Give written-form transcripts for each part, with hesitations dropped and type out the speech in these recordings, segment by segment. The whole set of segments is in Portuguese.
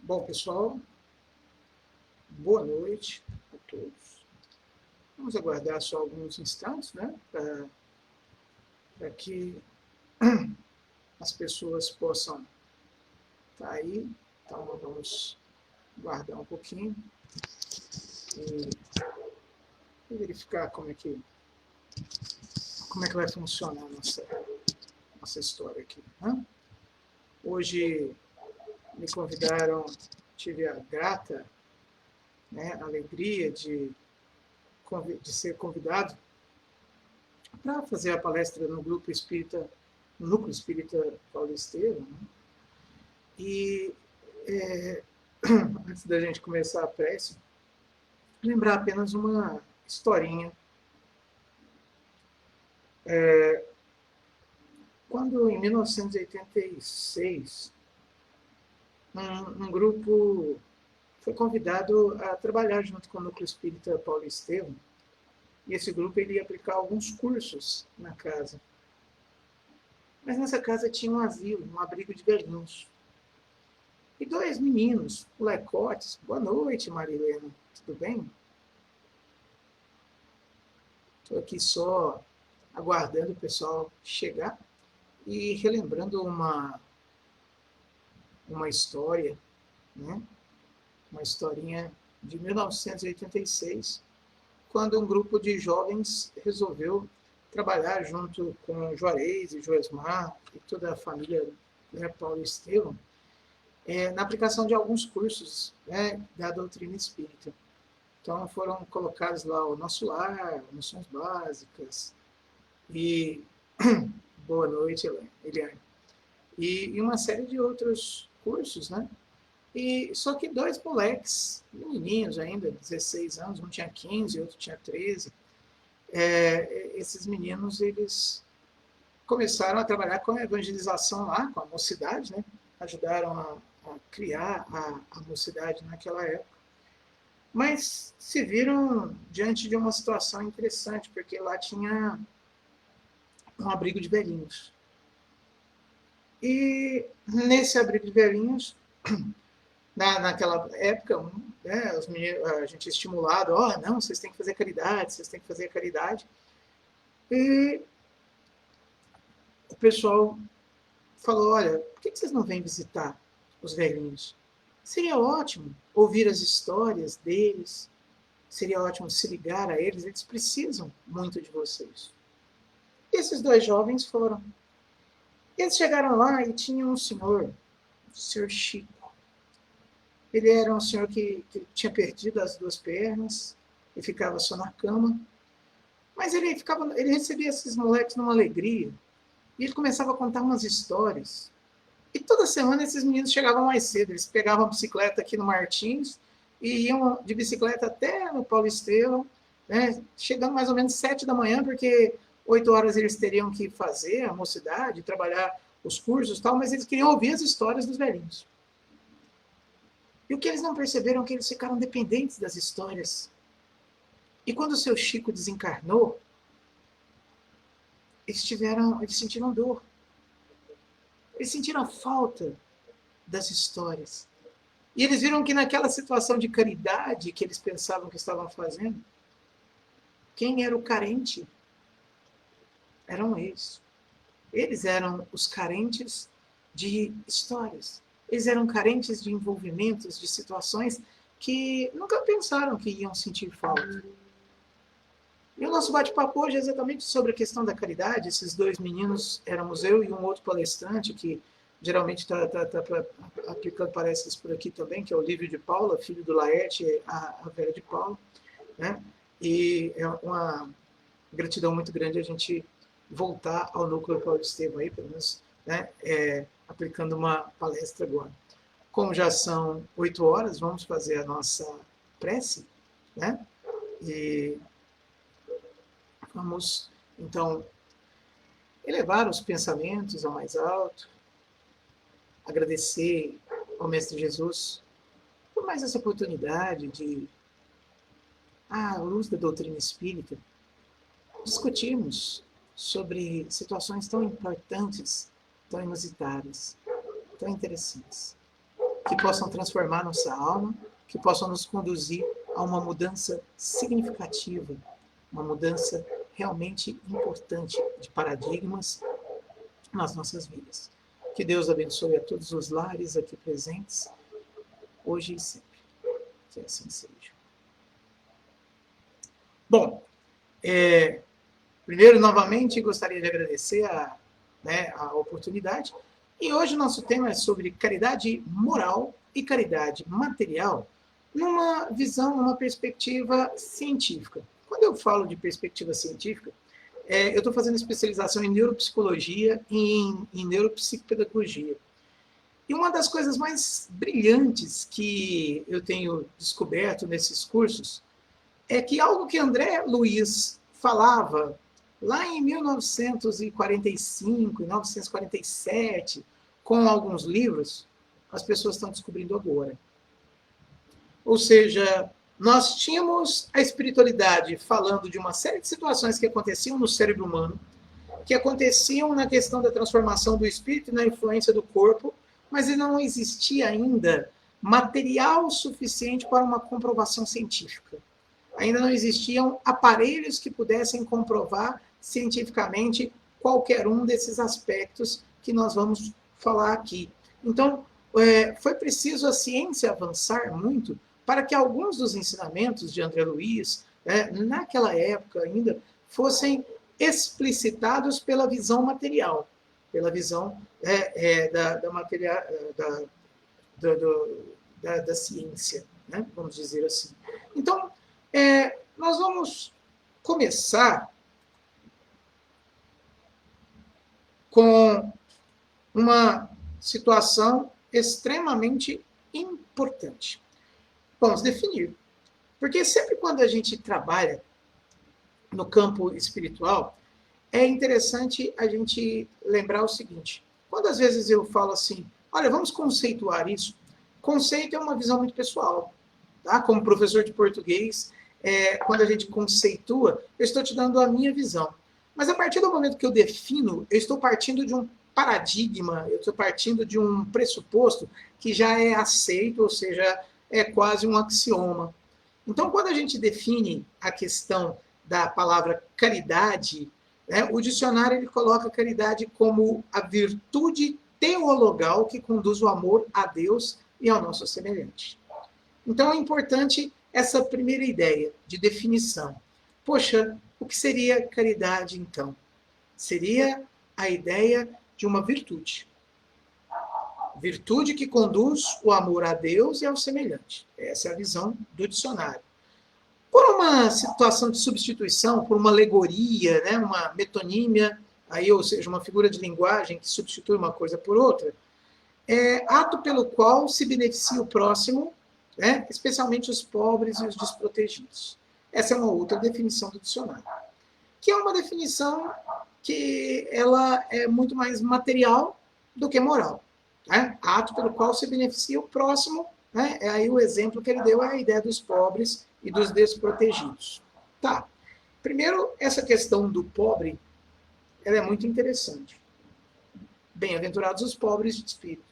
Bom, pessoal, boa noite a todos. Vamos aguardar só alguns instantes, né, para que as pessoas possam estar aí. Então, vamos guardar um pouquinho e verificar como é que vai funcionar a nossa história aqui. Né? Hoje me convidaram, tive a grata, né, alegria de ser convidado para fazer a palestra no Núcleo Espírita Paulo Estevam. Né? E antes da gente começar a prece, lembrar apenas uma historinha. Quando, em 1986, um grupo foi convidado a trabalhar junto com o Núcleo Espírita Paulo Estevam, e esse grupo ele ia aplicar alguns cursos na casa. Mas nessa casa tinha um asilo, um abrigo de velhinhos. E dois meninos, molecotes. Boa noite, Marilena. Tudo bem? Estou aqui só aguardando o pessoal chegar e relembrando uma história, né? Uma historinha de 1986, quando um grupo de jovens resolveu trabalhar junto com Juarez e Joesmar e toda a família, né, Paulo Estevam, na aplicação de alguns cursos, né, da doutrina espírita. Então foram colocados lá o Nosso Lar, Noções Básicas, e boa noite, Eliane, e uma série de outros cursos, né? E só que dois moleques, menininhos ainda, 16 anos, um tinha 15, outro tinha 13, esses meninos, eles começaram a trabalhar com a evangelização lá, com a mocidade, né? Ajudaram a criar a mocidade naquela época. Mas se viram diante de uma situação interessante, porque lá tinha um abrigo de velhinhos. E nesse abrigo de velhinhos, naquela época, né, a gente é estimulado, não, vocês têm que fazer caridade, vocês têm que fazer caridade. E o pessoal falou, olha, por que vocês não vêm visitar os velhinhos? Seria ótimo ouvir as histórias deles, seria ótimo se ligar a eles, eles precisam muito de vocês. E esses dois jovens foram. Eles chegaram lá e tinham um senhor, o senhor Chico. Ele era um senhor que tinha perdido as duas pernas e ficava só na cama. Mas ele recebia esses moleques numa alegria. E ele começava a contar umas histórias. E toda semana esses meninos chegavam mais cedo. Eles pegavam a bicicleta aqui no Martins e iam de bicicleta até no Paulo Estevam, né, chegando mais ou menos 7 da manhã, porque 8 horas eles teriam que fazer a mocidade, trabalhar os cursos e tal, mas eles queriam ouvir as histórias dos velhinhos. E o que eles não perceberam é que eles ficaram dependentes das histórias. E quando o seu Chico desencarnou, eles sentiram dor. Eles sentiram a falta das histórias. E eles viram que naquela situação de caridade que eles pensavam que estavam fazendo, quem era o carente eram eles. Eles eram os carentes de histórias. Eles eram carentes de envolvimentos, de situações que nunca pensaram que iam sentir falta. E o nosso bate-papo hoje é exatamente sobre a questão da caridade. Esses dois meninos éramos eu e um outro palestrante que geralmente está aplicando palestras por aqui também, que é o Lívio de Paula, filho do Laerte e a Vera de Paula. Né? E é uma gratidão muito grande a gente voltar ao Núcleo Paulo Estevam aí, pelo menos, né, aplicando uma palestra agora. Como já são 8 horas, vamos fazer a nossa prece, né? E vamos, então, elevar os pensamentos ao mais alto, agradecer ao Mestre Jesus por mais essa oportunidade de, à luz da doutrina espírita, discutirmos sobre situações tão importantes, tão inusitadas, tão interessantes. que possam transformar nossa alma, que possam nos conduzir a uma mudança significativa, uma mudança realmente importante de paradigmas nas nossas vidas. Que Deus abençoe a todos os lares aqui presentes, hoje e sempre. Que assim seja. Bom, primeiro, novamente, gostaria de agradecer a oportunidade. E hoje o nosso tema é sobre caridade moral e caridade material numa visão, numa perspectiva científica. Quando eu falo de perspectiva científica, eu estou fazendo especialização em neuropsicologia e em neuropsicopedagogia. E uma das coisas mais brilhantes que eu tenho descoberto nesses cursos é que algo que André Luiz falava lá em 1945, 1947, com alguns livros, as pessoas estão descobrindo agora. Ou seja, nós tínhamos a espiritualidade falando de uma série de situações que aconteciam no cérebro humano, que aconteciam na questão da transformação do espírito e na influência do corpo, mas não existia ainda material suficiente para uma comprovação científica. Ainda não existiam aparelhos que pudessem comprovar cientificamente qualquer um desses aspectos que nós vamos falar aqui. Então, foi preciso a ciência avançar muito para que alguns dos ensinamentos de André Luiz, naquela época ainda, fossem explicitados pela visão material, pela visão da ciência, né? Vamos dizer assim. Então, nós vamos começar com uma situação extremamente importante. Vamos definir. Porque sempre quando a gente trabalha no campo espiritual, é interessante a gente lembrar o seguinte. Quando às vezes eu falo assim, olha, vamos conceituar isso. Conceito é uma visão muito pessoal. Tá? Como professor de português, quando a gente conceitua, eu estou te dando a minha visão. Mas a partir do momento que eu defino, eu estou partindo de um paradigma, eu estou partindo de um pressuposto que já é aceito, ou seja, é quase um axioma. Então, quando a gente define a questão da palavra caridade, o dicionário ele coloca caridade como a virtude teologal que conduz o amor a Deus e ao nosso semelhante. Então, é importante essa primeira ideia de definição. Poxa, o que seria caridade, então? Seria a ideia de uma virtude. Virtude que conduz o amor a Deus e ao semelhante. Essa é a visão do dicionário. Por uma situação de substituição, por uma alegoria, uma metonímia, ou seja, uma figura de linguagem que substitui uma coisa por outra, é ato pelo qual se beneficia o próximo, especialmente os pobres e os desprotegidos. Essa é uma outra definição do dicionário, que é uma definição que ela é muito mais material do que moral. Ato pelo qual se beneficia o próximo, aí o exemplo que ele deu é a ideia dos pobres e dos desprotegidos. Tá. Primeiro, essa questão do pobre, ela é muito interessante. Bem-aventurados os pobres de espírito.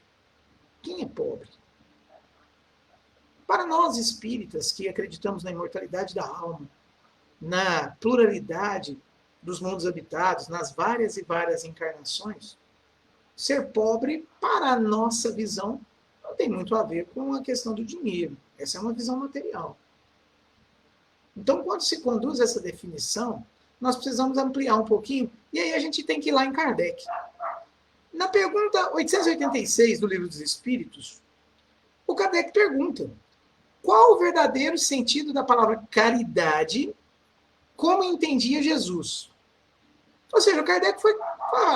Quem é pobre? Para nós espíritas que acreditamos na imortalidade da alma, na pluralidade dos mundos habitados, nas várias e várias encarnações, ser pobre, para a nossa visão, não tem muito a ver com a questão do dinheiro. Essa é uma visão material. Então, quando se conduz essa definição, nós precisamos ampliar um pouquinho, e aí a gente tem que ir lá em Kardec. Na pergunta 886 do Livro dos Espíritos, o Kardec pergunta: qual o verdadeiro sentido da palavra caridade, como entendia Jesus? Ou seja, o Kardec foi...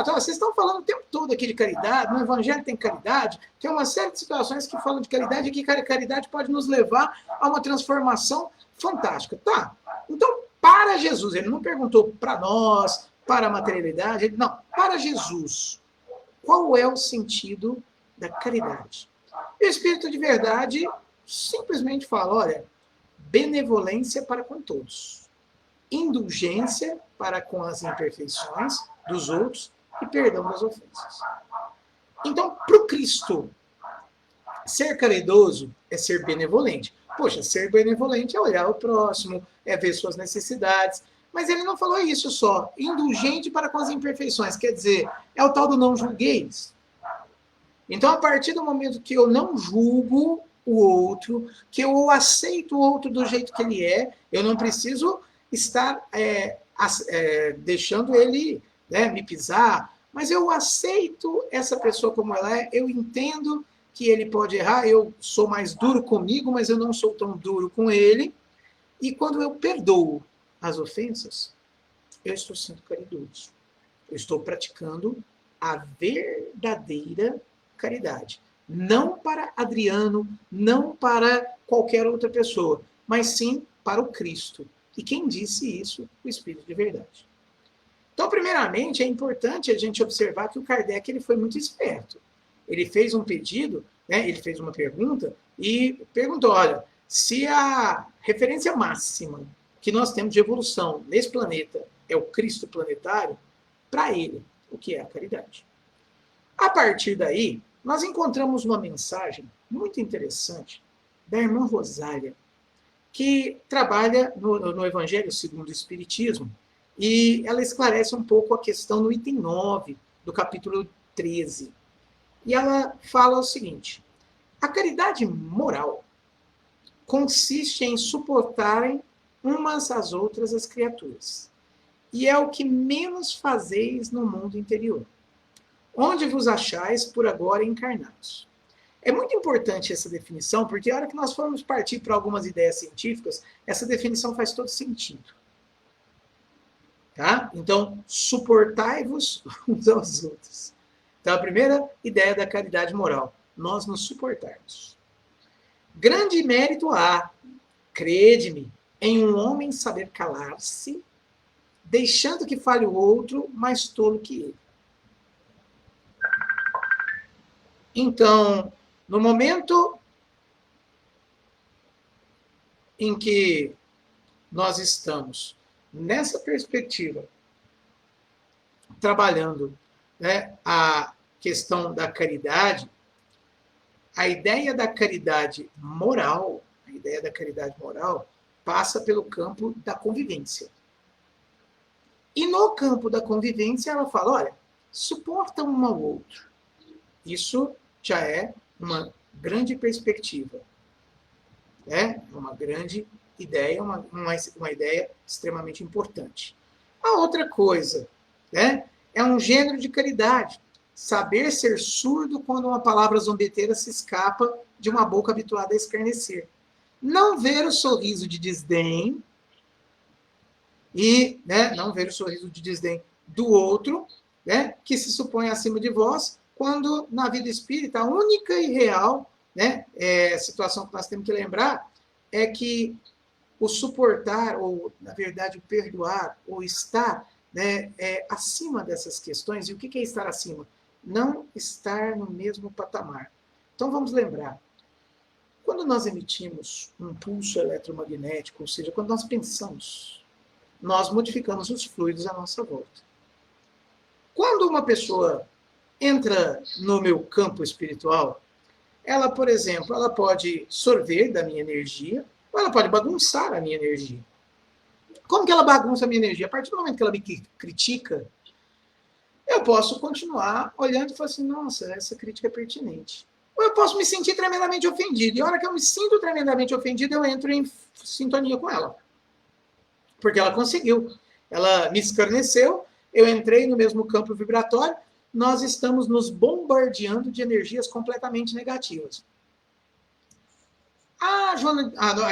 vocês estão falando o tempo todo aqui de caridade, no Evangelho tem caridade, tem uma série de situações que falam de caridade e que caridade pode nos levar a uma transformação fantástica. Tá, então, para Jesus, ele não perguntou para nós, para a materialidade, não, para Jesus, qual é o sentido da caridade? E o Espírito de Verdade simplesmente fala, olha, benevolência para com todos, indulgência para com as imperfeições dos outros e perdão das ofensas. Então, para o Cristo, Ser caridoso é ser benevolente. Poxa, ser benevolente é olhar o próximo, é ver suas necessidades. Mas ele não falou isso só. Indulgente para com as imperfeições. Quer dizer, é o tal do não julgueis. Então, a partir do momento que eu não julgo o outro, que eu aceito o outro do jeito que ele é, eu não preciso estar deixando ele, né, me pisar, mas eu aceito essa pessoa como ela é, eu entendo que ele pode errar, eu sou mais duro comigo, mas eu não sou tão duro com ele, e quando eu perdoo as ofensas, eu estou sendo caridoso. Eu estou praticando a verdadeira caridade. Não para Adriano, não para qualquer outra pessoa, mas sim para o Cristo. E quem disse isso? O Espírito de verdade. Então, primeiramente, é importante a gente observar que o Kardec ele foi muito esperto. Ele fez um pedido, né, ele fez uma pergunta e perguntou, olha, se a referência máxima que nós temos de evolução nesse planeta é o Cristo planetário, para ele, o que é a caridade? A partir daí, nós encontramos uma mensagem muito interessante da irmã Rosália, que trabalha no Evangelho segundo o Espiritismo, e ela esclarece um pouco a questão no item 9 do capítulo 13. E ela fala o seguinte: a caridade moral consiste em suportarem umas às outras as criaturas, e é o que menos fazeis no mundo interior, onde vos achais por agora encarnados. É muito importante essa definição, porque a hora que nós formos partir para algumas ideias científicas, essa definição faz todo sentido. Tá? Então, suportai-vos uns aos outros. Então, a primeira ideia da caridade moral, nós nos suportarmos. Grande mérito há, crede-me, em um homem saber calar-se, deixando que fale o outro mais tolo que ele. Então, no momento em que nós estamos nessa perspectiva, trabalhando, né, a questão da caridade, a ideia da caridade moral, passa pelo campo da convivência. E no campo da convivência, ela fala, olha, suporta um ao outro. Isso já é uma grande perspectiva. É uma grande ideia, uma ideia extremamente importante. A outra coisa, né, é um gênero de caridade. Saber ser surdo quando uma palavra zombeteira se escapa de uma boca habituada a escarnecer. Não ver o sorriso de desdém e, né, não ver o sorriso de desdém do outro, né, que se supõe acima de vós, quando na vida espírita a única e real, né, situação que nós temos que lembrar é que o suportar, ou na verdade o perdoar, ou estar, né, acima dessas questões. E o que é estar acima? Não estar no mesmo patamar. Então vamos lembrar, quando nós emitimos um pulso eletromagnético, ou seja, quando nós pensamos, nós modificamos os fluidos à nossa volta. Quando uma pessoa entra no meu campo espiritual, ela, por exemplo, ela pode sorver da minha energia, ou ela pode bagunçar a minha energia. Como que ela bagunça a minha energia? A partir do momento que ela me critica, eu posso continuar olhando e falar assim, nossa, essa crítica é pertinente. Ou eu posso me sentir tremendamente ofendido. E a hora que eu me sinto tremendamente ofendido, eu entro em sintonia com ela. Porque ela conseguiu. Ela me escarneceu, eu entrei no mesmo campo vibratório, nós estamos nos bombardeando de energias completamente negativas. A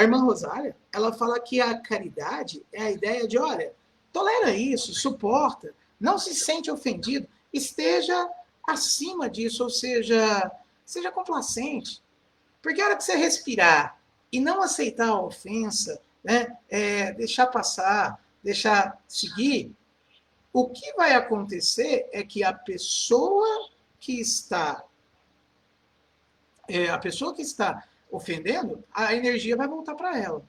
irmã Rosália, ela fala que a caridade é a ideia de, olha, tolera isso, suporta, não se sente ofendido, esteja acima disso, ou seja complacente. Porque a hora que você respirar e não aceitar a ofensa, né, deixar passar, deixar seguir, o que vai acontecer é que a pessoa que está ofendendo, a energia vai voltar para ela.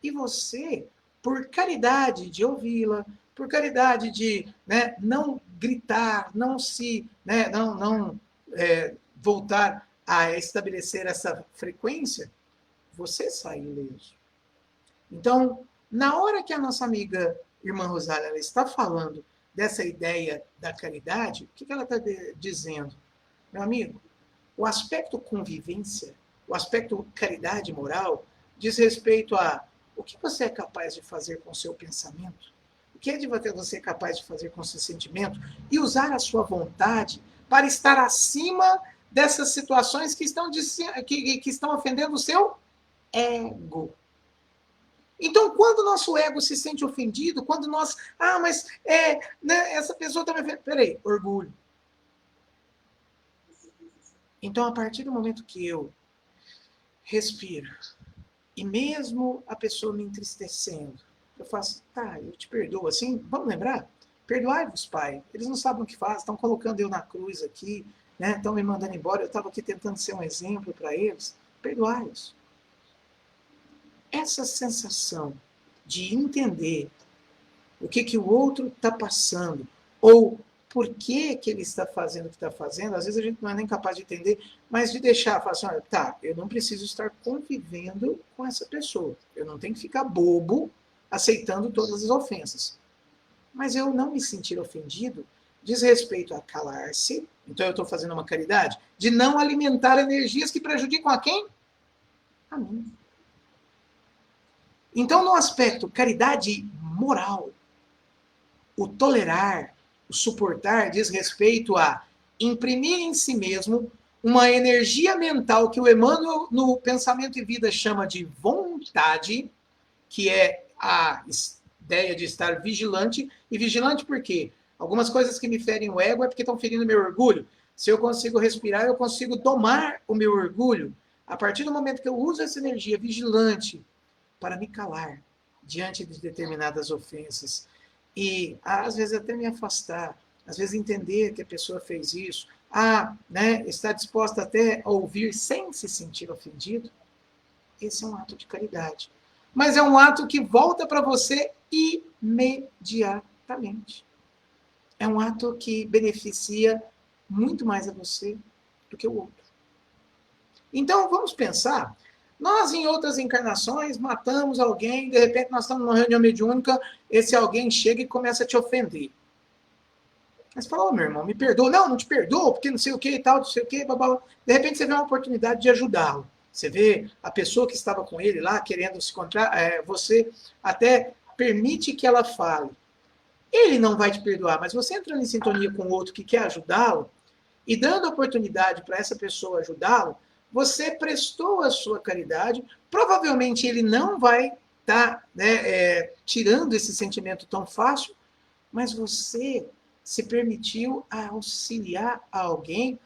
E você, por caridade de ouvi-la, por caridade de, né, não gritar, não se, né, não voltar a estabelecer essa frequência, você sai ileso. Então, na hora que a nossa amiga irmã Rosália ela está falando dessa ideia da caridade, o que ela está dizendo? Meu amigo, o aspecto convivência, o aspecto caridade moral, diz respeito a o que você é capaz de fazer com o seu pensamento, o que é de você capaz de fazer com o seu sentimento e usar a sua vontade para estar acima dessas situações que estão ofendendo o seu ego. Então, quando o nosso ego se sente ofendido, quando nós, né, essa pessoa está me ofendendo. Peraí, orgulho. Então, a partir do momento que eu respiro, e mesmo a pessoa me entristecendo, eu faço, tá, eu te perdoo, assim, vamos lembrar? Perdoai-vos, Pai. Eles não sabem o que fazem, estão colocando eu na cruz aqui, né? Estão me mandando embora, eu estava aqui tentando ser um exemplo para eles. Perdoai-os. Essa sensação de entender o que o outro está passando, ou por que ele está fazendo o que está fazendo, às vezes a gente não é nem capaz de entender, mas de deixar, falar assim, olha, tá, eu não preciso estar convivendo com essa pessoa, eu não tenho que ficar bobo aceitando todas as ofensas. Mas eu não me sentir ofendido diz respeito a calar-se, então eu estou fazendo uma caridade, de não alimentar energias que prejudicam a quem? A mim. Então, no aspecto caridade moral, o tolerar, o suportar diz respeito a imprimir em si mesmo uma energia mental que o Emmanuel, no Pensamento e Vida, chama de vontade, que é a ideia de estar vigilante. E vigilante por quê? Algumas coisas que me ferem o ego é porque estão ferindo meu orgulho. Se eu consigo respirar, eu consigo domar o meu orgulho. A partir do momento que eu uso essa energia vigilante para me calar diante de determinadas ofensas e, às vezes, até me afastar, às vezes entender que a pessoa fez isso, né, estar disposta até a ouvir sem se sentir ofendido, esse é um ato de caridade. Mas é um ato que volta para você imediatamente. É um ato que beneficia muito mais a você do que o outro. Então, vamos pensar. Nós, em outras encarnações, matamos alguém, de repente nós estamos numa reunião mediúnica, esse alguém chega e começa a te ofender. Mas você fala, meu irmão, me perdoa. Não, não te perdoo, porque não sei o que e tal, não sei o que, blá, blá. De repente você vê uma oportunidade de ajudá-lo. Você vê a pessoa que estava com ele lá, querendo se encontrar, você até permite que ela fale. Ele não vai te perdoar, mas você entrando em sintonia com outro que quer ajudá-lo, e dando oportunidade para essa pessoa ajudá-lo, você prestou a sua caridade, provavelmente ele não vai estar tirando esse sentimento tão fácil, mas você se permitiu auxiliar alguém,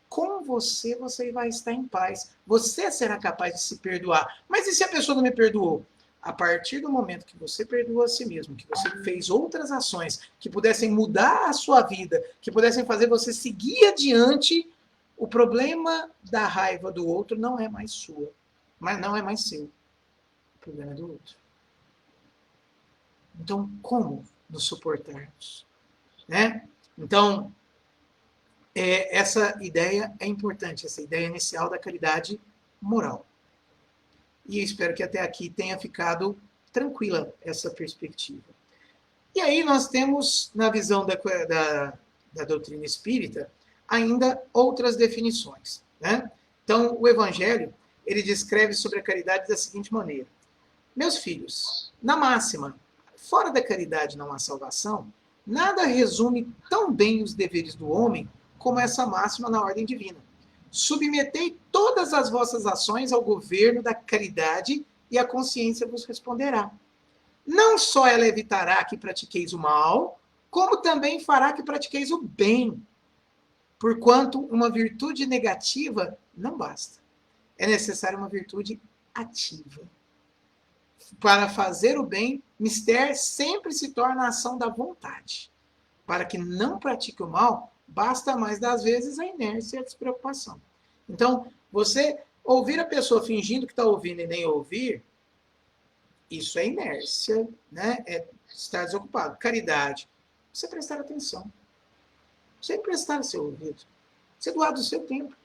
com você vai estar em paz. Você será capaz de se perdoar. Mas e se a pessoa não me perdoou? A partir do momento que você perdoa a si mesmo, que você fez outras ações que pudessem mudar a sua vida, que pudessem fazer você seguir adiante, o problema da raiva do outro não é mais sua, mas não é mais seu. O problema é do outro. Então, como nos suportarmos? Né? Então, essa ideia é importante, essa ideia inicial da caridade moral. E eu espero que até aqui tenha ficado tranquila essa perspectiva. E aí nós temos, na visão da doutrina espírita, ainda outras definições. Né? Então, o Evangelho, ele descreve sobre a caridade da seguinte maneira. Meus filhos, na máxima, fora da caridade não há salvação, nada resume tão bem os deveres do homem como essa máxima na ordem divina. Submetei todas as vossas ações ao governo da caridade e a consciência vos responderá. Não só ela evitará que pratiqueis o mal, como também fará que pratiqueis o bem. Porquanto uma virtude negativa não basta. É necessária uma virtude ativa. Para fazer o bem, mister sempre se torna a ação da vontade. Para que não pratique o mal, basta mais das vezes a inércia e a despreocupação. Então, você ouvir a pessoa fingindo que está ouvindo e nem ouvir, isso é inércia, né? É estar desocupado. Caridade, você prestar atenção. Você emprestar seu ouvido. Você doar do seu tempo.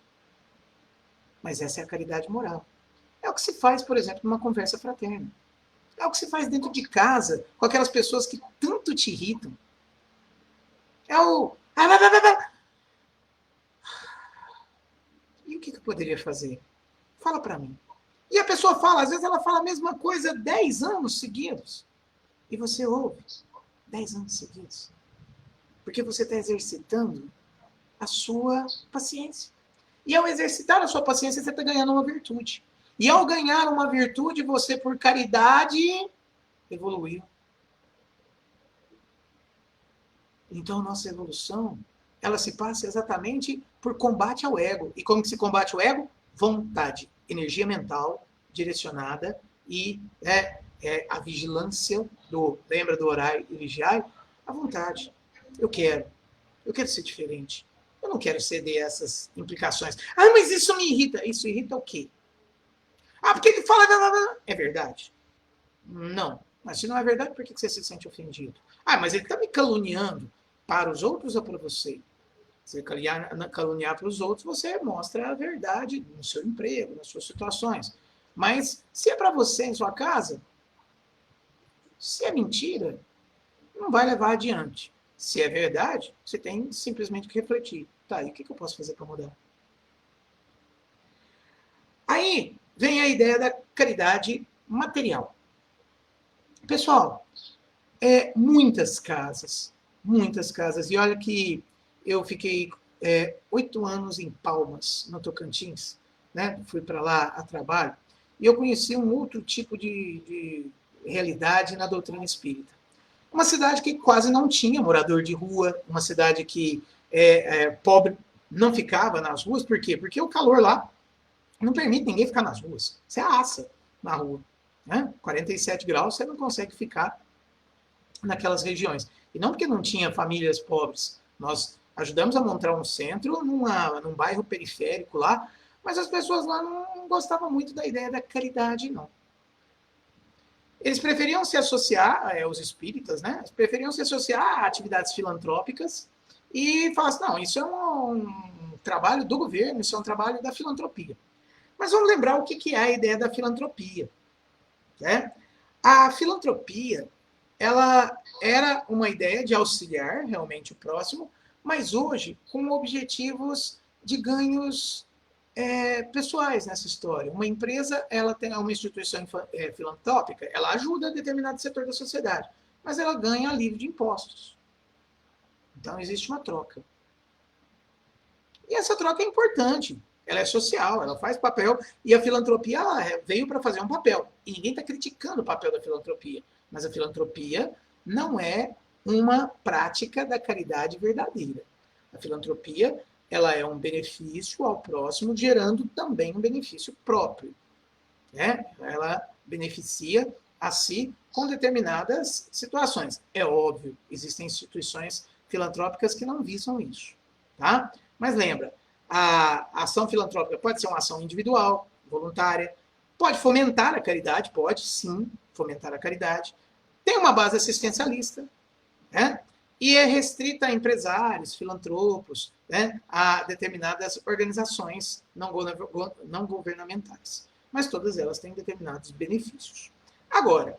Mas essa é a caridade moral. É o que se faz, por exemplo, numa conversa fraterna. É o que se faz dentro de casa, com aquelas pessoas que tanto te irritam. É o. E o que eu poderia fazer? Fala para mim. E a pessoa fala, às vezes ela fala a mesma coisa 10 anos seguidos. E você ouve 10 anos seguidos. Porque você está exercitando a sua paciência. E ao exercitar a sua paciência, você está ganhando uma virtude. E ao ganhar uma virtude, você, por caridade, evoluiu. Então, nossa evolução, ela se passa exatamente por combate ao ego. E como que se combate o ego? Vontade, energia mental direcionada e a vigilância lembra do orar e vigiar? A vontade. Eu quero ser diferente. Eu não quero ceder a essas implicações. Ah, mas isso me irrita. Isso irrita o quê? Ah, porque ele fala... É verdade? Não. Mas se não é verdade, por que você se sente ofendido? Ah, mas ele está me caluniando para os outros ou para você? Se caluniar para os outros, você mostra a verdade no seu emprego, nas suas situações. Mas se é para você em sua casa, se é mentira, não vai levar adiante. Se é verdade, você tem simplesmente que refletir. Tá, e o que eu posso fazer para mudar? Aí vem a ideia da caridade material. Pessoal, muitas casas, e olha que eu fiquei 8 anos em Palmas, no Tocantins, né? Fui para lá a trabalho, e eu conheci um outro tipo de realidade na doutrina espírita. Uma cidade que quase não tinha morador de rua, uma cidade que pobre não ficava nas ruas, por quê? Porque o calor lá não permite ninguém ficar nas ruas. Você assa na rua. Né? 47 graus, você não consegue ficar naquelas regiões. E não porque não tinha famílias pobres. Nós ajudamos a montar um centro num bairro periférico lá, mas as pessoas lá não gostavam muito da ideia da caridade, não. Eles preferiam se associar, os espíritas, né? Eles preferiam se associar a atividades filantrópicas e falar assim, não, isso é um trabalho do governo, isso é um trabalho da filantropia. Mas vamos lembrar o que é a ideia da filantropia. Né? A filantropia, ela era uma ideia de auxiliar realmente o próximo, mas hoje com objetivos de ganhos pessoais nessa história. Uma empresa, ela tem uma instituição filantrópica, ela ajuda determinado setor da sociedade, mas ela ganha alívio de impostos. Então existe uma troca. E essa troca é importante. Ela é social, ela faz papel, e a filantropia ela veio para fazer um papel. E ninguém está criticando o papel da filantropia, mas a filantropia não é uma prática da caridade verdadeira. A filantropia ela é um benefício ao próximo, gerando também um benefício próprio. Né? Ela beneficia a si com determinadas situações. É óbvio, existem instituições filantrópicas que não visam isso. Tá? Mas lembra, a ação filantrópica pode ser uma ação individual, voluntária, pode fomentar a caridade, pode sim fomentar a caridade, tem uma base assistencialista, né? E é restrita a empresários, filantropos, né? A determinadas organizações não governamentais. Mas todas elas têm determinados benefícios. Agora,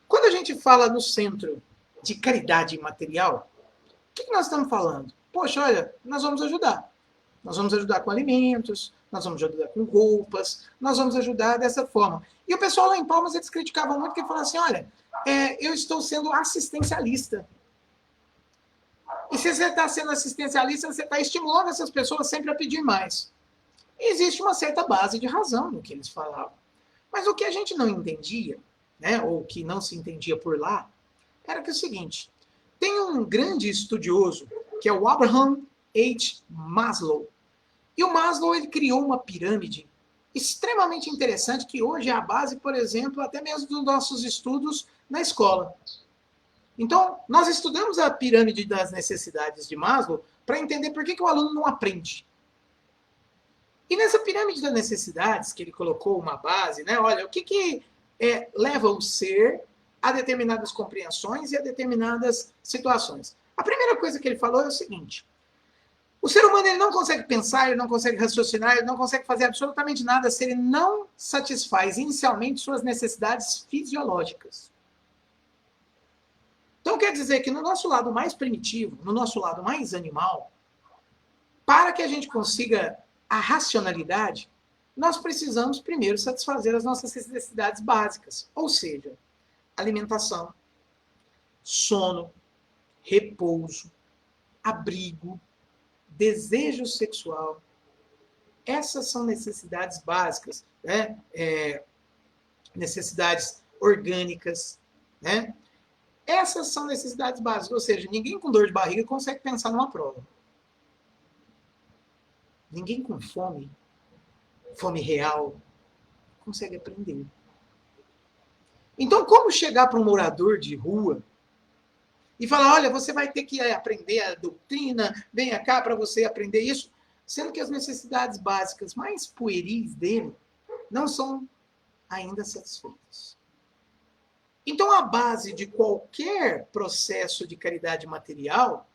quando a gente fala no centro de caridade material, o que nós estamos falando? Poxa, olha, nós vamos ajudar. Nós vamos ajudar com alimentos, nós vamos ajudar com roupas, nós vamos ajudar dessa forma. E o pessoal lá em Palmas, eles criticavam muito, porque falavam assim, olha, eu estou sendo assistencialista. E se você está sendo assistencialista, você está estimulando essas pessoas sempre a pedir mais. E existe uma certa base de razão no que eles falavam. Mas o que a gente não entendia, né, ou que não se entendia por lá, era que é o seguinte, tem um grande estudioso, que é o Abraham H. Maslow. E o Maslow ele criou uma pirâmide extremamente interessante, que hoje é a base, por exemplo, até mesmo dos nossos estudos na escola. Então, nós estudamos a pirâmide das necessidades de Maslow para entender por que o aluno não aprende. E nessa pirâmide das necessidades, que ele colocou uma base, né, olha, o que leva o ser a determinadas compreensões e a determinadas situações. A primeira coisa que ele falou é o seguinte, O ser humano ele não consegue pensar, ele não consegue raciocinar, ele não consegue fazer absolutamente nada se ele não satisfaz inicialmente suas necessidades fisiológicas. Então quer dizer que no nosso lado mais primitivo, no nosso lado mais animal, para que a gente consiga a racionalidade, nós precisamos primeiro satisfazer as nossas necessidades básicas, ou seja, alimentação, sono, repouso, abrigo, desejo sexual. Essas são necessidades básicas, né? Necessidades orgânicas, né? Essas são necessidades básicas, ou seja, ninguém com dor de barriga consegue pensar numa prova. Ninguém com fome, fome real, consegue aprender. Então, como chegar para um morador de rua e falar, olha, você vai ter que aprender a doutrina, venha cá para você aprender isso, sendo que as necessidades básicas mais pueris dele não são ainda satisfeitas. Então, a base de qualquer processo de caridade material,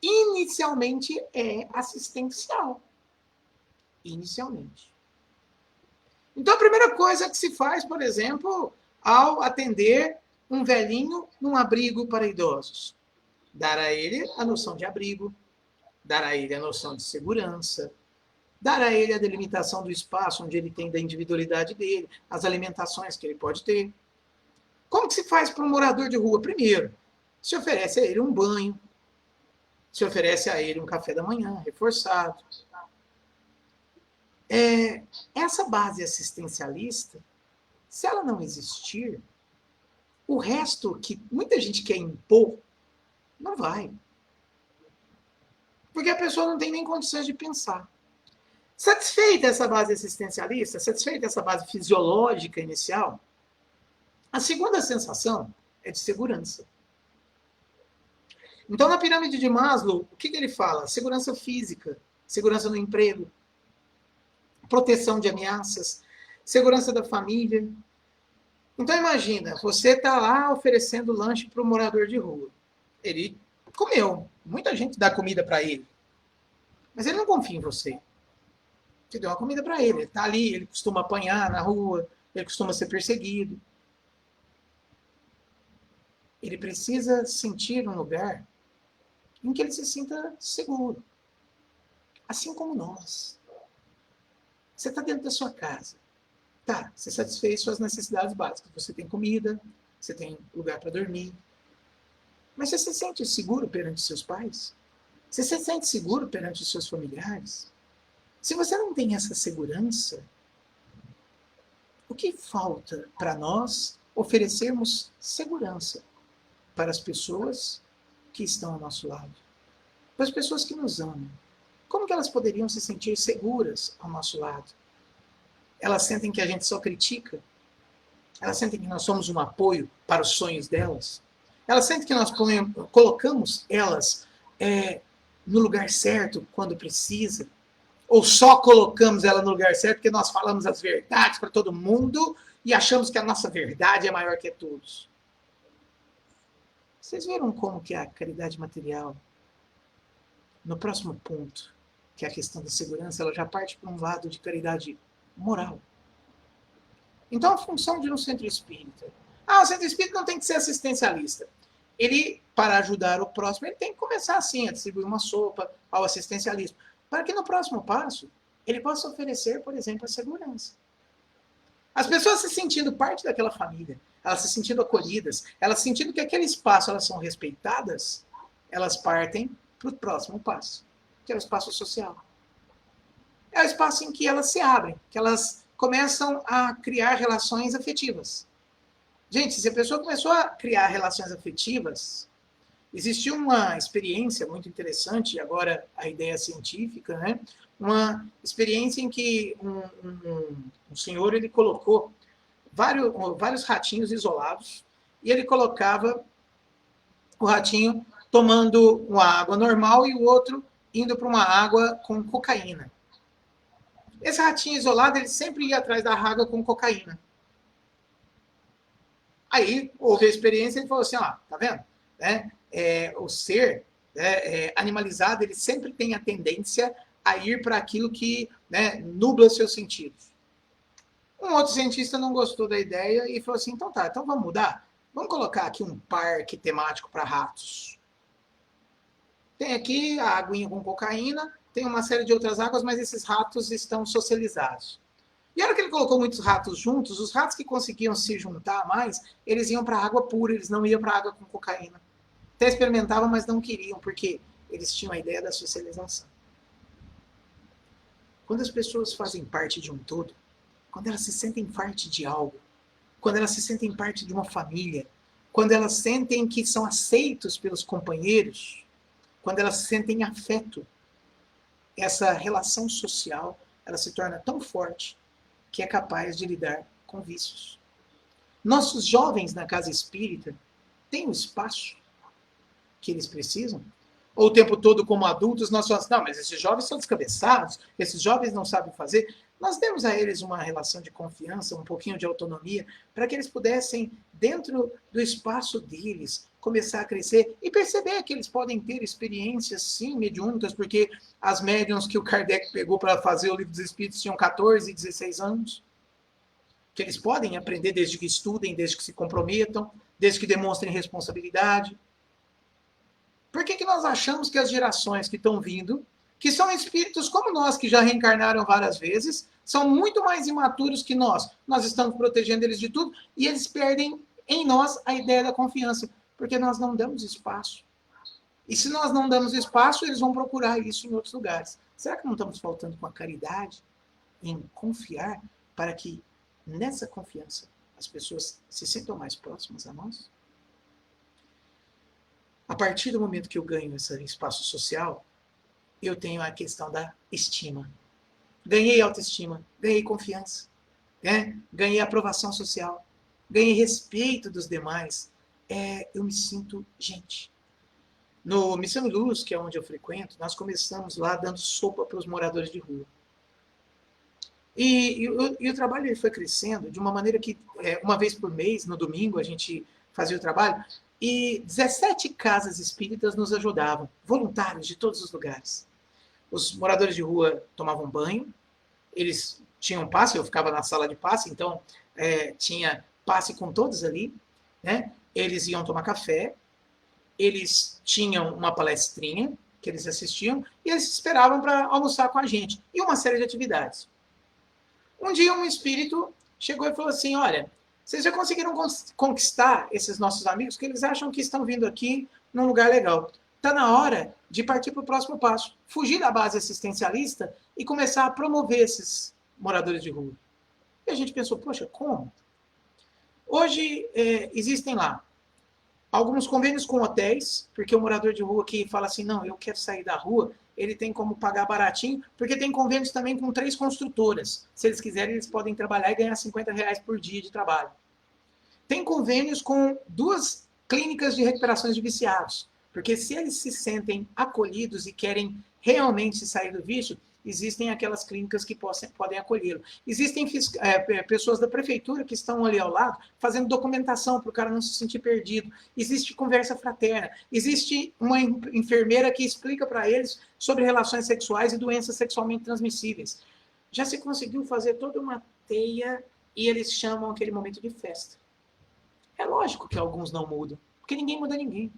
inicialmente é assistencial. Inicialmente. Então, a primeira coisa que se faz, por exemplo, ao atender um velhinho num abrigo para idosos, dar a ele a noção de abrigo, dar a ele a noção de segurança, dar a ele a delimitação do espaço onde ele tem da individualidade dele, as alimentações que ele pode ter. Como que se faz para um morador de rua? Primeiro, se oferece a ele um banho, se oferece a ele um café da manhã reforçado. Essa base assistencialista, se ela não existir, o resto que muita gente quer impor, não vai. Porque a pessoa não tem nem condições de pensar. Satisfeita essa base assistencialista, satisfeita essa base fisiológica inicial, a segunda sensação é de segurança. Então, na pirâmide de Maslow, o que ele fala? Segurança física, segurança no emprego, proteção de ameaças, segurança da família. Então, imagina, você está lá oferecendo lanche para o morador de rua. Ele comeu, muita gente dá comida para ele, mas ele não confia em você. Você deu uma comida para ele, ele está ali, ele costuma apanhar na rua, ele costuma ser perseguido. Ele precisa sentir um lugar em que ele se sinta seguro. Assim como nós. Você está dentro da sua casa. Tá, você satisfez suas necessidades básicas. Você tem comida, você tem lugar para dormir. Mas você se sente seguro perante seus pais? Você se sente seguro perante os seus familiares? Se você não tem essa segurança, o que falta para nós oferecermos segurança para as pessoas que estão ao nosso lado? Para as pessoas que nos amam. Como que elas poderiam se sentir seguras ao nosso lado? Elas sentem que a gente só critica? Elas sentem que nós somos um apoio para os sonhos delas? Elas sentem que nós colocamos elas no lugar certo quando precisa? Ou só colocamos ela no lugar certo porque nós falamos as verdades para todo mundo e achamos que a nossa verdade é maior que todos? Vocês viram como que a caridade material, no próximo ponto, que é a questão da segurança, ela já parte para um lado de caridade moral. Então, a função de um centro espírita. O centro espírita não tem que ser assistencialista. Ele, para ajudar o próximo, ele tem que começar assim, a distribuir uma sopa ao assistencialismo, para que no próximo passo, ele possa oferecer, por exemplo, a segurança. As pessoas se sentindo parte daquela família, elas se sentindo acolhidas, elas sentindo que aquele espaço elas são respeitadas, elas partem para o próximo passo, que é o espaço social. É o espaço em que elas se abrem, que elas começam a criar relações afetivas. Gente, se a pessoa começou a criar relações afetivas, existiu uma experiência muito interessante, agora a ideia científica, né? Uma experiência em que um senhor ele colocou vários ratinhos isolados e ele colocava o ratinho tomando uma água normal e o outro indo para uma água com cocaína. Esse ratinho isolado, ele sempre ia atrás da água com cocaína. Aí, houve a experiência e ele falou assim, tá vendo? O ser, animalizado, ele sempre tem a tendência a ir para aquilo que, né, nubla seus sentidos. Um outro cientista não gostou da ideia e falou assim, então tá, então vamos mudar? Vamos colocar aqui um parque temático para ratos. Tem aqui a aguinha com cocaína, tem uma série de outras águas, mas esses ratos estão socializados. E a hora que ele colocou muitos ratos juntos, os ratos que conseguiam se juntar mais, eles iam para a água pura, eles não iam para a água com cocaína. Até experimentavam, mas não queriam, porque eles tinham a ideia da socialização. Quando as pessoas fazem parte de um todo, quando elas se sentem parte de algo, quando elas se sentem parte de uma família, quando elas sentem que são aceitos pelos companheiros, quando elas sentem afeto, essa relação social, ela se torna tão forte que é capaz de lidar com vícios. Nossos jovens na casa espírita têm o espaço que eles precisam? Ou o tempo todo, como adultos, nós falamos, não, mas esses jovens são descabeçados, esses jovens não sabem fazer. Nós demos a eles uma relação de confiança, um pouquinho de autonomia, para que eles pudessem, dentro do espaço deles, começar a crescer e perceber que eles podem ter experiências, sim, mediúnicas, porque as médiums que o Kardec pegou para fazer o Livro dos Espíritos tinham 14 e 16 anos, que eles podem aprender desde que estudem, desde que se comprometam, desde que demonstrem responsabilidade. Por que nós achamos que as gerações que estão vindo, que são espíritos como nós, que já reencarnaram várias vezes, são muito mais imaturos que nós? Nós estamos protegendo eles de tudo e eles perdem em nós a ideia da confiança, porque nós não damos espaço. E se nós não damos espaço, eles vão procurar isso em outros lugares. Será que não estamos faltando com a caridade em confiar para que nessa confiança as pessoas se sintam mais próximas a nós? A partir do momento que eu ganho esse espaço social, eu tenho a questão da estima. Ganhei autoestima, ganhei confiança, né? Ganhei aprovação social, ganhei respeito dos demais. Eu me sinto gente. No Missão e Luz, que é onde eu frequento, nós começamos lá dando sopa para os moradores de rua. E o trabalho ele foi crescendo de uma maneira que, uma vez por mês, no domingo, a gente fazia o trabalho, e 17 casas espíritas nos ajudavam, voluntários de todos os lugares. Os moradores de rua tomavam banho, eles tinham passe, eu ficava na sala de passe, então tinha passe com todos ali, né? Eles iam tomar café, eles tinham uma palestrinha que eles assistiam e eles esperavam para almoçar com a gente, e uma série de atividades. Um dia um espírito chegou e falou assim, olha, vocês já conseguiram conquistar esses nossos amigos que eles acham que estão vindo aqui num lugar legal. Está na hora de partir para o próximo passo. Fugir da base assistencialista e começar a promover esses moradores de rua. E a gente pensou, poxa, como? Hoje existem lá alguns convênios com hotéis, porque o morador de rua que fala assim, não, eu quero sair da rua, ele tem como pagar baratinho, porque tem convênios também com 3 construtoras. Se eles quiserem, eles podem trabalhar e ganhar R$50 por dia de trabalho. Tem convênios com 2 clínicas de recuperações de viciados, porque se eles se sentem acolhidos e querem realmente sair do vício, existem aquelas clínicas que podem acolhê-lo. Existem pessoas da prefeitura que estão ali ao lado fazendo documentação para o cara não se sentir perdido. Existe conversa fraterna. Existe uma enfermeira que explica para eles sobre relações sexuais e doenças sexualmente transmissíveis. Já se conseguiu fazer toda uma teia e eles chamam aquele momento de festa. É lógico que alguns não mudam, porque ninguém muda ninguém.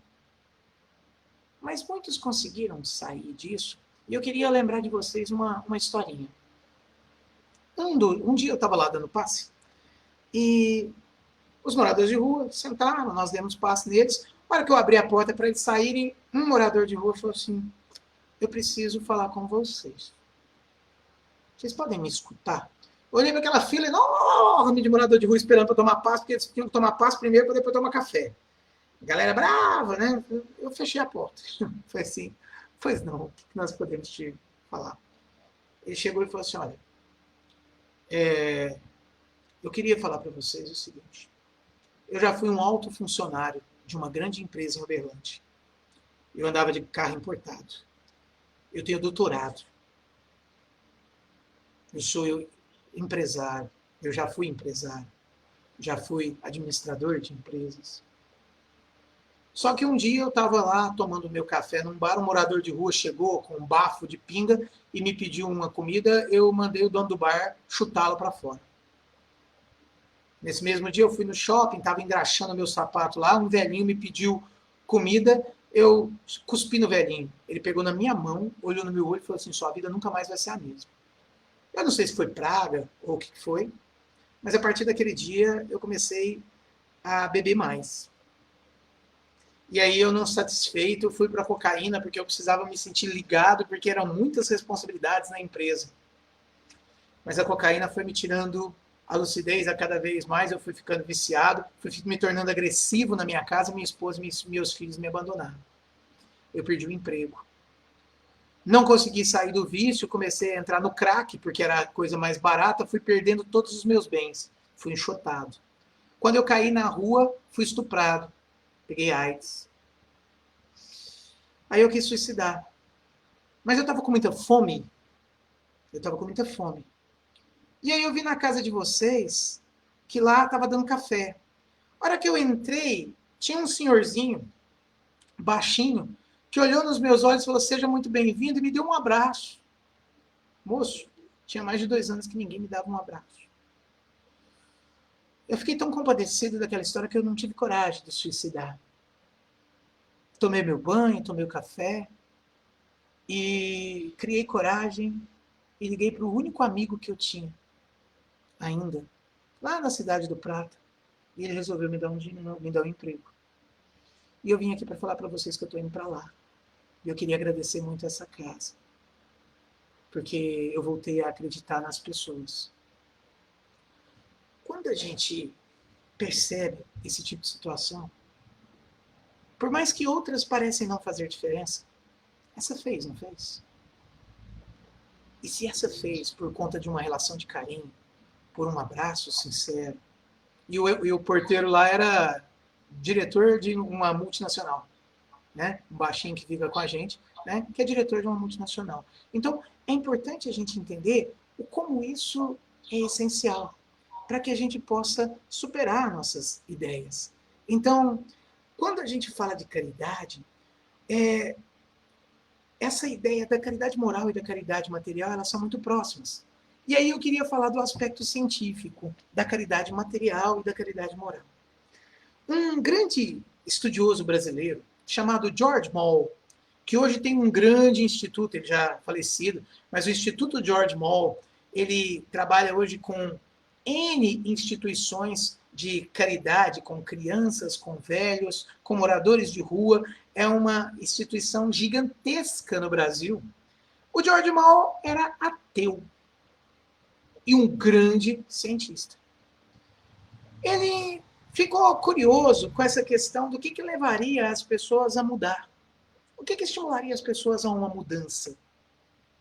Mas muitos conseguiram sair disso. E eu queria lembrar de vocês uma historinha. Um dia eu estava lá dando passe e os moradores de rua sentaram, nós demos passe neles. Na hora que eu abri a porta para eles saírem, um morador de rua falou assim, eu preciso falar com vocês. Vocês podem me escutar? Eu olhei para aquela fila enorme de morador de rua esperando para tomar passe, porque eles tinham que tomar passe primeiro para depois tomar café. A galera brava, né? Eu fechei a porta. Foi assim, pois não, o que nós podemos te falar? Ele chegou e falou assim, olha, eu queria falar para vocês o seguinte, eu já fui um alto funcionário de uma grande empresa em Uberlândia. Eu andava de carro importado. Eu tenho doutorado. Eu sou empresário. Eu já fui empresário. Já fui administrador de empresas. Só que um dia eu estava lá tomando meu café num bar, um morador de rua chegou com um bafo de pinga e me pediu uma comida, eu mandei o dono do bar chutá-lo para fora. Nesse mesmo dia eu fui no shopping, estava engraxando meu sapato lá, um velhinho me pediu comida, eu cuspi no velhinho. Ele pegou na minha mão, olhou no meu olho e falou assim, sua vida nunca mais vai ser a mesma. Eu não sei se foi praga ou o que foi, mas a partir daquele dia eu comecei a beber mais. E aí eu não satisfeito, fui para a cocaína porque eu precisava me sentir ligado, porque eram muitas responsabilidades na empresa. Mas a cocaína foi me tirando a lucidez a cada vez mais, eu fui ficando viciado, fui me tornando agressivo na minha casa, minha esposa e meus filhos me abandonaram. Eu perdi o emprego. Não consegui sair do vício, comecei a entrar no crack, porque era a coisa mais barata, fui perdendo todos os meus bens, fui enxotado. Quando eu caí na rua, fui estuprado, peguei AIDS. Aí eu quis suicidar. Mas eu estava com muita fome. E aí eu vi na casa de vocês que lá estava dando café. A hora que eu entrei, tinha um senhorzinho, baixinho, que olhou nos meus olhos e falou, seja muito bem-vindo, e me deu um abraço. Moço, tinha mais de 2 anos que ninguém me dava um abraço. Eu fiquei tão compadecido daquela história que eu não tive coragem de suicidar. Tomei meu banho, tomei o café, e criei coragem e liguei para o único amigo que eu tinha ainda, lá na cidade do Prata, e ele resolveu me dar um emprego. E eu vim aqui para falar para vocês que eu estou indo para lá. E eu queria agradecer muito essa casa, porque eu voltei a acreditar nas pessoas. Quando a gente percebe esse tipo de situação, por mais que outras parecem não fazer diferença, essa fez, não fez? E se essa fez por conta de uma relação de carinho, por um abraço sincero, e o porteiro lá era diretor de uma multinacional, né? Um baixinho que fica com a gente, né? Que é diretor de uma multinacional. Então, é importante a gente entender o como isso é essencial para que a gente possa superar nossas ideias. Então, quando a gente fala de caridade, essa ideia da caridade moral e da caridade material, elas são muito próximas. E aí eu queria falar do aspecto científico da caridade material e da caridade moral. Um grande estudioso brasileiro, chamado George Moll, que hoje tem um grande instituto, ele já falecido, mas o Instituto George Moll, ele trabalha hoje com N instituições de caridade, com crianças, com velhos, com moradores de rua. É uma instituição gigantesca no Brasil. O George Moll era ateu e um grande cientista. Ele ficou curioso com essa questão do que levaria as pessoas a mudar. O que estimularia as pessoas a uma mudança?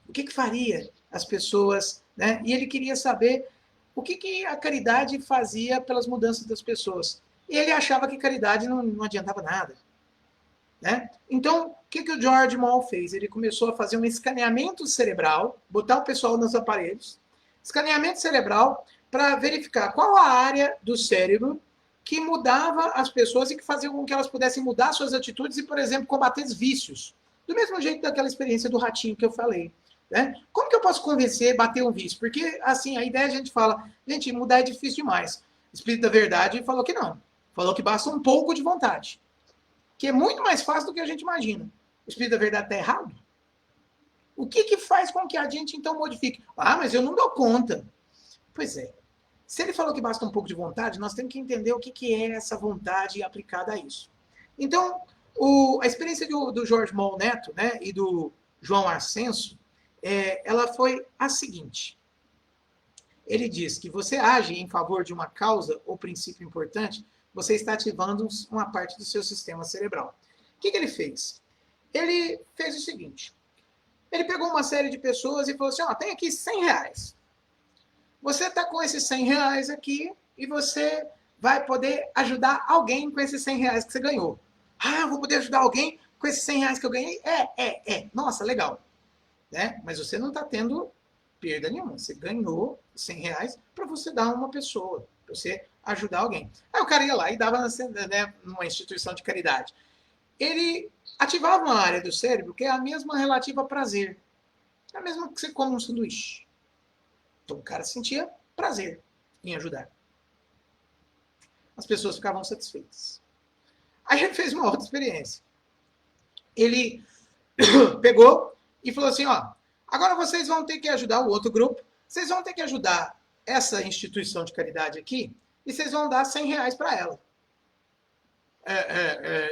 O que faria as pessoas... Né? E ele queria saber o que a caridade fazia pelas mudanças das pessoas. E ele achava que caridade não adiantava nada. Né? Então, o que o George Moll fez? Ele começou a fazer um escaneamento cerebral, botar o pessoal nos aparelhos, escaneamento cerebral, para verificar qual a área do cérebro que mudava as pessoas e que fazia com que elas pudessem mudar suas atitudes e, por exemplo, combater os vícios. Do mesmo jeito daquela experiência do ratinho que eu falei. Né? Como que eu posso convencer, bater um vício? Porque, assim, a ideia a gente fala, gente, mudar é difícil demais. O Espírito da Verdade falou que não. Falou que basta um pouco de vontade. Que é muito mais fácil do que a gente imagina. O Espírito da Verdade está errado? O que faz com que a gente, então, modifique? Ah, mas eu não dou conta. Pois é. Se ele falou que basta um pouco de vontade, nós temos que entender o que é essa vontade aplicada a isso. Então, a experiência do Jorge Moll Neto, né, e do João Ascenso, ela foi a seguinte. Ele diz que você age em favor de uma causa ou princípio importante, você está ativando uma parte do seu sistema cerebral. O que ele fez? Ele fez o seguinte. Ele pegou uma série de pessoas e falou assim, tem aqui R$100. Você está com esses R$100 aqui e você vai poder ajudar alguém com esses R$100 que você ganhou. Ah, eu vou poder ajudar alguém com esses R$100 que eu ganhei? Nossa, legal. Né? Mas você não está tendo perda nenhuma. Você ganhou R$100 para você dar a uma pessoa, para você ajudar alguém. Aí o cara ia lá e dava, né, numa instituição de caridade. ele ativava uma área do cérebro que é a mesma relativa a prazer. É a mesma que você come um sanduíche. Então o cara sentia prazer em ajudar. As pessoas ficavam satisfeitas. Aí ele fez uma outra experiência. Ele pegou e falou assim, ó, agora vocês vão ter que ajudar o outro grupo, vocês vão ter que ajudar essa instituição de caridade aqui, e vocês vão dar R$ 100 para ela.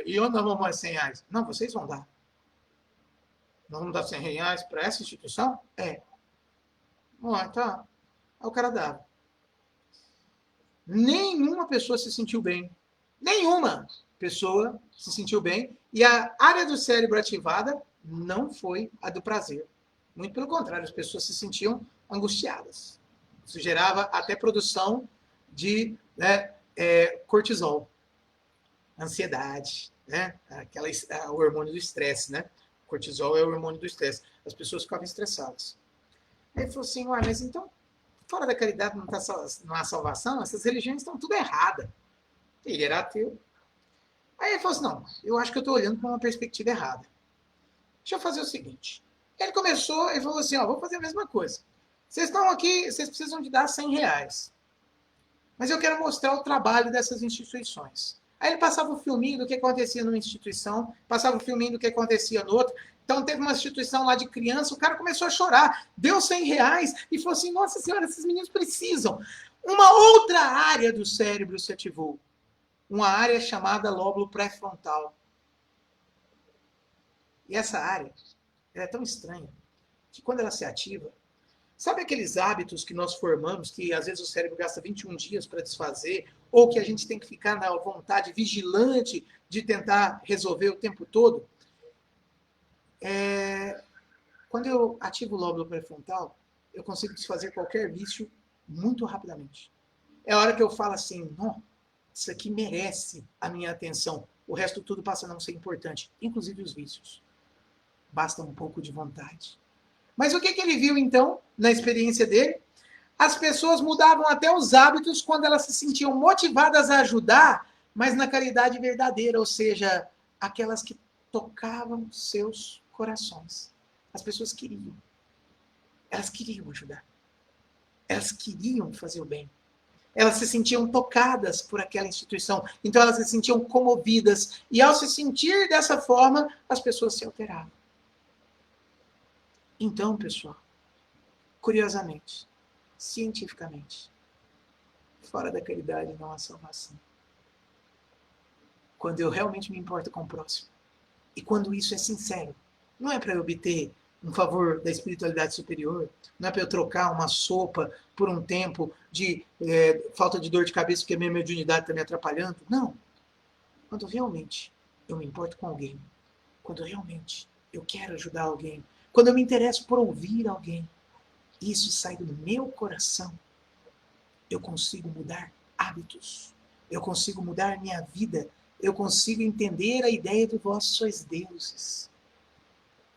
E onde nós vamos mais R$ 100? Não, vocês vão dar. Nós vamos dar R$ 100 para essa instituição? Tá. Aí o cara dava. Nenhuma pessoa se sentiu bem. Nenhuma pessoa se sentiu bem. E a área do cérebro ativada não foi a do prazer. Muito pelo contrário, as pessoas se sentiam angustiadas. Isso gerava até produção de cortisol, ansiedade, o hormônio do estresse, né? Cortisol é o hormônio do estresse. As pessoas ficavam estressadas. Aí ele falou assim, mas então, fora da caridade não há salvação? Essas religiões estão tudo erradas. Ele era ateu. Aí ele falou assim, não, eu acho que eu estou olhando para uma perspectiva errada. Deixa eu fazer o seguinte. Ele começou e falou assim, vou fazer a mesma coisa. Vocês estão aqui, vocês precisam de dar R$ 100. Mas eu quero mostrar o trabalho dessas instituições. Aí ele passava o filminho do que acontecia numa instituição, passava o filminho do que acontecia no outro. Então teve uma instituição lá de criança, o cara começou a chorar, deu R$ 100 e falou assim, nossa senhora, esses meninos precisam. Uma outra área do cérebro se ativou. Uma área chamada lóbulo pré-frontal. E essa área é tão estranha que quando ela se ativa, sabe aqueles hábitos que nós formamos, que às vezes o cérebro gasta 21 dias para desfazer, ou que a gente tem que ficar na vontade vigilante de tentar resolver o tempo todo? Quando eu ativo o lóbulo pré-frontal, eu consigo desfazer qualquer vício muito rapidamente. É a hora que eu falo assim, não, isso aqui merece a minha atenção. O resto tudo passa a não ser importante, inclusive os vícios. Basta um pouco de vontade. Mas o que ele viu, então, na experiência dele? As pessoas mudavam até os hábitos quando elas se sentiam motivadas a ajudar, mas na caridade verdadeira, ou seja, aquelas que tocavam seus corações. As pessoas queriam. Elas queriam ajudar. Elas queriam fazer o bem. Elas se sentiam tocadas por aquela instituição. Então elas se sentiam comovidas. E ao se sentir dessa forma, as pessoas se alteravam. Então, pessoal, curiosamente, cientificamente, fora da caridade não há salvação. Quando eu realmente me importo com o próximo. E quando isso é sincero. Não é para eu obter um favor da espiritualidade superior. Não é para eu trocar uma sopa por um tempo de falta de dor de cabeça porque a minha mediunidade está me atrapalhando. Não. Quando realmente eu me importo com alguém. Quando realmente eu quero ajudar alguém. Quando eu me interesso por ouvir alguém. Isso sai do meu coração. Eu consigo mudar hábitos. Eu consigo mudar minha vida. Eu consigo entender a ideia de vós sois deuses.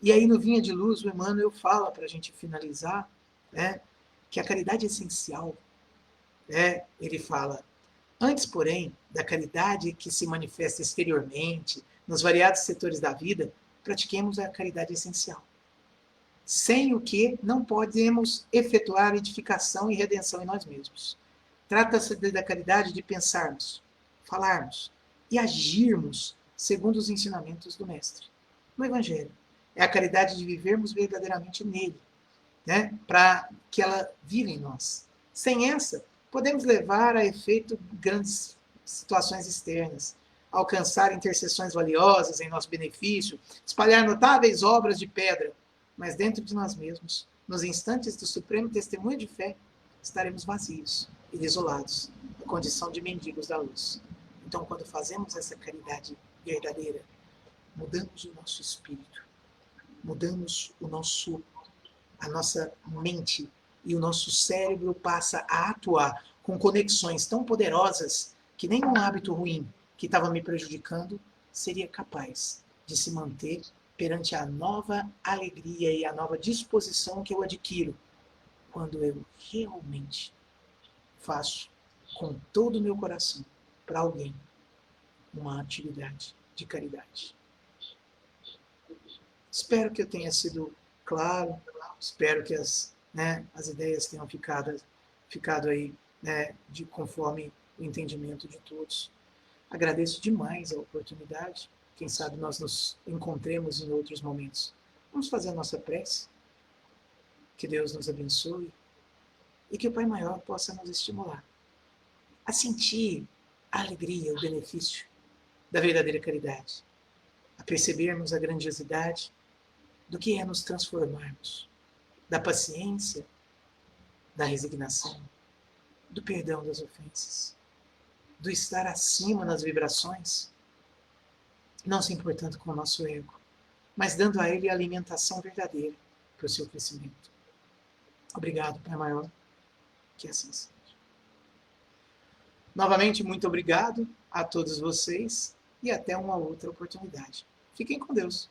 E aí no Vinha de Luz, o Emmanuel fala, para a gente finalizar, que a caridade é essencial. Ele fala, antes, porém, da caridade que se manifesta exteriormente, nos variados setores da vida, pratiquemos a caridade essencial. Sem o que não podemos efetuar edificação e redenção em nós mesmos. Trata-se da caridade de pensarmos, falarmos e agirmos segundo os ensinamentos do Mestre. No Evangelho. É a caridade de vivermos verdadeiramente nele, para que ela viva em nós. Sem essa, podemos levar a efeito grandes situações externas, alcançar intercessões valiosas em nosso benefício, espalhar notáveis obras de pedra, mas dentro de nós mesmos, nos instantes do supremo testemunho de fé, estaremos vazios e desolados, na condição de mendigos da luz. Então, quando fazemos essa caridade verdadeira, mudamos o nosso espírito, mudamos a nossa mente e o nosso cérebro passa a atuar com conexões tão poderosas que nenhum hábito ruim que estava me prejudicando seria capaz de se manter perante a nova alegria e a nova disposição que eu adquiro quando eu realmente faço com todo o meu coração para alguém uma atividade de caridade. Espero que eu tenha sido claro, espero que as ideias tenham ficado aí, né, de conforme o entendimento de todos. Agradeço demais a oportunidade. Quem sabe nós nos encontremos em outros momentos. Vamos fazer a nossa prece. Que Deus nos abençoe e que o Pai Maior possa nos estimular a sentir a alegria, o benefício da verdadeira caridade, a percebermos a grandiosidade do que é nos transformarmos, da paciência, da resignação, do perdão das ofensas, do estar acima nas vibrações, não se importando com o nosso ego, mas dando a ele a alimentação verdadeira para o seu crescimento. Obrigado, Pai Maior, que assim seja. Novamente, muito obrigado a todos vocês e até uma outra oportunidade. Fiquem com Deus.